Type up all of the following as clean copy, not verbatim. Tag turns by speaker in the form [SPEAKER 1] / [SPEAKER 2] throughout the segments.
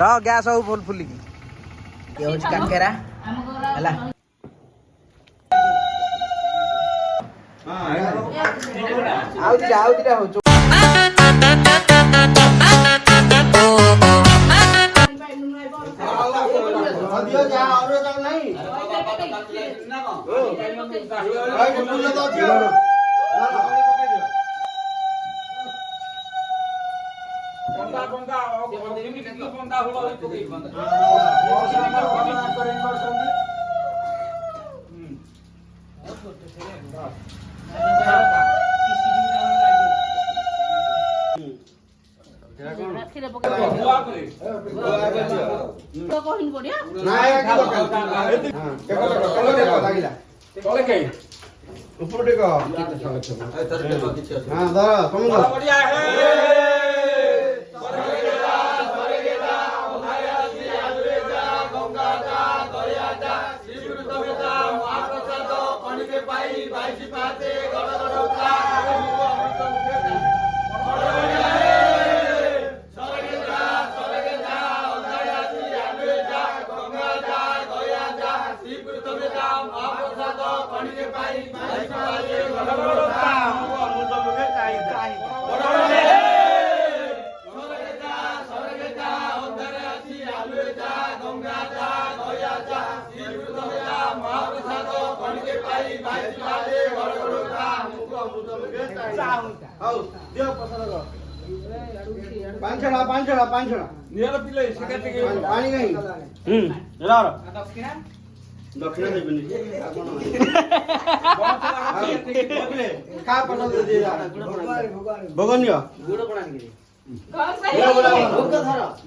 [SPEAKER 1] रह गैस हो फुल फुलिकी ये हो काकेरा हला आउ दिरा हो दक्षिण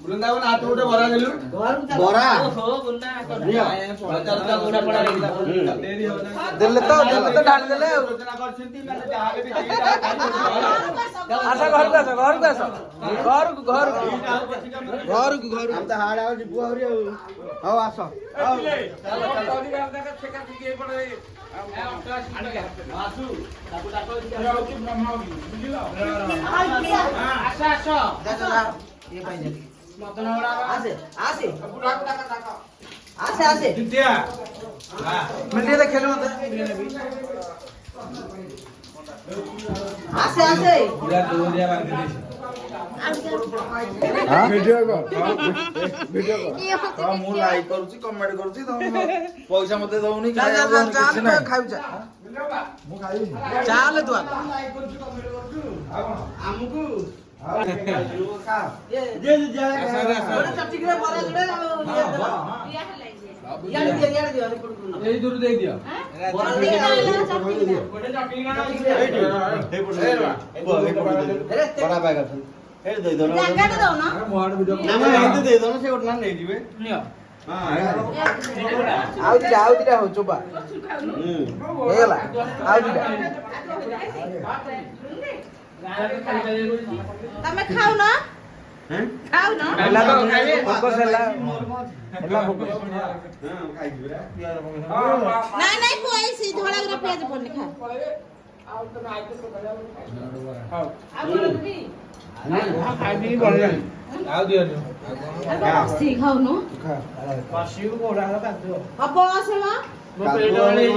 [SPEAKER 2] वृंदावन हाथ उठे बरा गेलु
[SPEAKER 1] बरा दिल्ली तो ढाल देले
[SPEAKER 2] योजना करछंती माने जहाले भी
[SPEAKER 1] आशा घर को आस घर हम तो हाड़ आउ जिबु हरि हो आस खेल
[SPEAKER 2] मु लाइक करूची कमेंट करूची पैसा मते दउनी
[SPEAKER 1] चाल तू
[SPEAKER 2] हमकु दूर दे दियो बड़ा बैग ए दे दो ना मोहन वीडियो ना दे दो ना से उठना नहीं दिबे
[SPEAKER 1] आउ दिरा हो चोबा हेला आउ दिरा
[SPEAKER 3] तमे खाऊ ना
[SPEAKER 1] हैं
[SPEAKER 3] खाऊ ना
[SPEAKER 1] हेला तो फोकस हेला फोकस
[SPEAKER 2] हां खाइ दिबे
[SPEAKER 3] नहीं नहीं कोई सी थोड़ा उरा प्याज पड़ने खा आउ तो आई तो हां आउ भी
[SPEAKER 1] हां खाइ भी बढ़िया आउ दियो
[SPEAKER 3] सी खाऊ नो
[SPEAKER 1] पासी को ओडा का दो
[SPEAKER 3] अब आसे मा
[SPEAKER 1] मो पेट वाले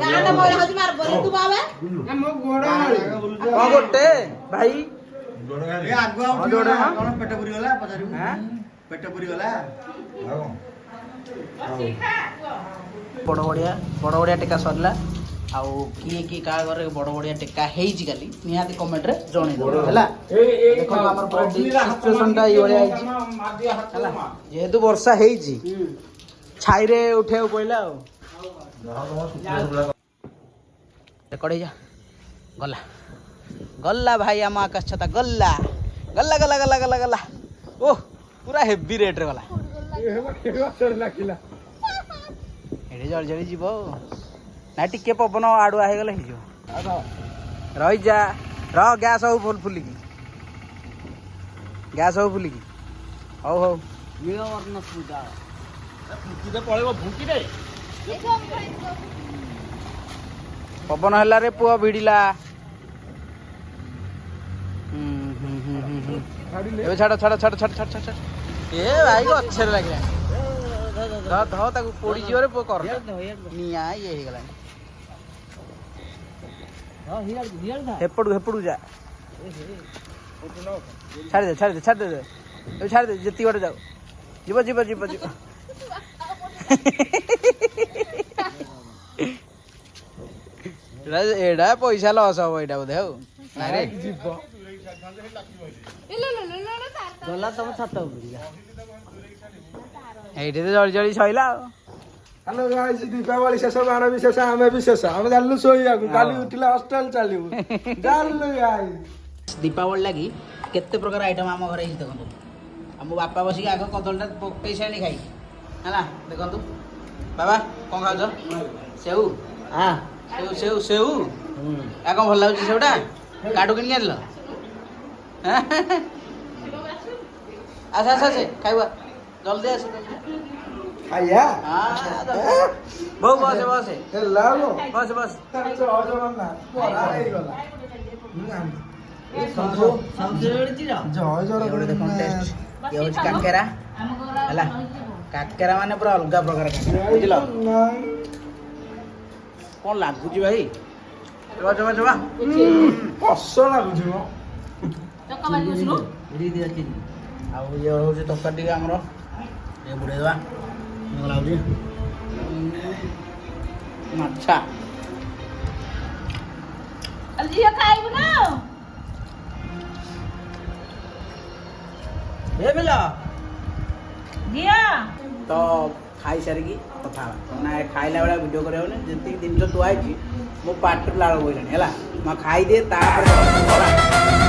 [SPEAKER 3] गाना मोर हज मार बोले तू बाबे
[SPEAKER 1] मो गोड़ा को गोटे भाई
[SPEAKER 2] ए आगुआ उठी कोन पेट पुरी गला पचारि हैं पेट पुरी गला
[SPEAKER 1] बड़ बढ़िया टेका सरला आउ किए कि का घरे बड़ बढ़िया टेका हेइ지 काली निहाती कमेंट रे जणे दो हला देखो हमर बॉडी सिचुएशन ता ई बढिया हेइ지 हला जेहेतु वर्षा हेइ지 छाई रे उठे पइला रेकॉर्ड जा गला गल्ला भाई आम आकाश छता गल्ला गल्ला गल्ला गल्ला गल्ला गल्ला ओह पूरा हेवी रेट रे गला एडे जल जली जीव ना टिके पवन आडुआ हो गले रही जा रह गैस हो फुल फुलिकी गैस हो फुलिकी हौ हौ पवन है रे पुआ भिड़िला छाड़ छाड़ छाड़ छाड़ छाड़ छाड़ ଏ ଭାଇ ଗଛରେ ଲାଗିଲାଣି ଧର ତାକୁ ପୋଡ଼ି ଯିବରେ ପୁଅ କର ନିଆଁ ଇଏ ହେଇଗଲାଣି ହେପଟକୁ ଯା ଛାଡ଼ିଦେ ଯେତିକି ବାଟ ଯାଉ ଯିବ ଏଇଟା ପଇସା ଲସ୍ ହବ ଏଇଟା ବୋଧେ ଆଉ ଯିବ
[SPEAKER 2] ଗଲା ତମ ଛାତ ଉପରକୁ
[SPEAKER 1] ଏଇଠି ତ ଜଳି ସଇଲା ଆଉ
[SPEAKER 4] ହ୍ୟାଲୋ ଗାଇସ୍ ଦୀପାବଳି ଶେଷ ବାଣ ବି ଶେଷ ଆମେ ବି ଶେଷ ଆମେ ଚାଲିଲୁ ଶୋଇବାକୁ କାଲି ଉଠିଲେ ହଷ୍ଟେଲ ଚାଲିବୁ ଚାଲିଲୁ ଗାଇସ୍
[SPEAKER 1] ଦୀପାବଳି ଲାଗି କେତେ ପ୍ରକାର ଆଇଟମ୍ ଆମ ଘରେ ହେଇଛି ଦେଖନ୍ତୁ ଆଉ ମୋ ବାପା ବସିକି ଆଗ କଦଳୀଟା ପକେଇ ସାରିଣି ଖାଇକି ହେଲା ଦେଖନ୍ତୁ ବାବା କ'ଣ ଖାଉଛ ସେଉ ସେଉ ଆଉ କ'ଣ ଭଲ ଲାଗୁଛି ସେଉଟା କାଠୁ କିଣିକି ଆଣିଲ ଆସ ଖାଇବା ଜଲ୍ଦି ଆସ
[SPEAKER 4] ଆଜ୍ଞା
[SPEAKER 1] ବୋଉ ବସେ
[SPEAKER 4] ହେଲା
[SPEAKER 1] ବସ ଇଏ ହେଉଛି କାକେରା ହେଲା କାକେରା ମାନେ ପୁରା ଅଲଗା ପ୍ରକାର କାକେରା ବୁଝିଲ କ'ଣ ଲାଗୁଛି ଭାଇ ଜମା
[SPEAKER 4] କଷ ଲାଗୁଛି ମ
[SPEAKER 1] ଆଉ ଇଏ ହେଉଛି ତରକାରୀ ଟିକେ ଆମର ଟିକେ ବୁଡ଼େଇଦେବା ଲାଗୁଛି ମାଛା
[SPEAKER 3] ଝିଅ ଖାଇବୁ ନା ଝିଅ
[SPEAKER 1] ତ ଖାଇସାରିକି କଥା ହେବା ନା ଖାଇଲା ବେଳେ ଭିଡ଼ିଓ କରିବାକୁ ଯେତିକି ଜିନିଷ ଥୁଆ ହେଇଛି ମୋ ପାଟିରୁ ଲାଳ ବୋହିଲାଣି ହେଲା ମୁଁ ଖାଇଦିଏ ତାପରେ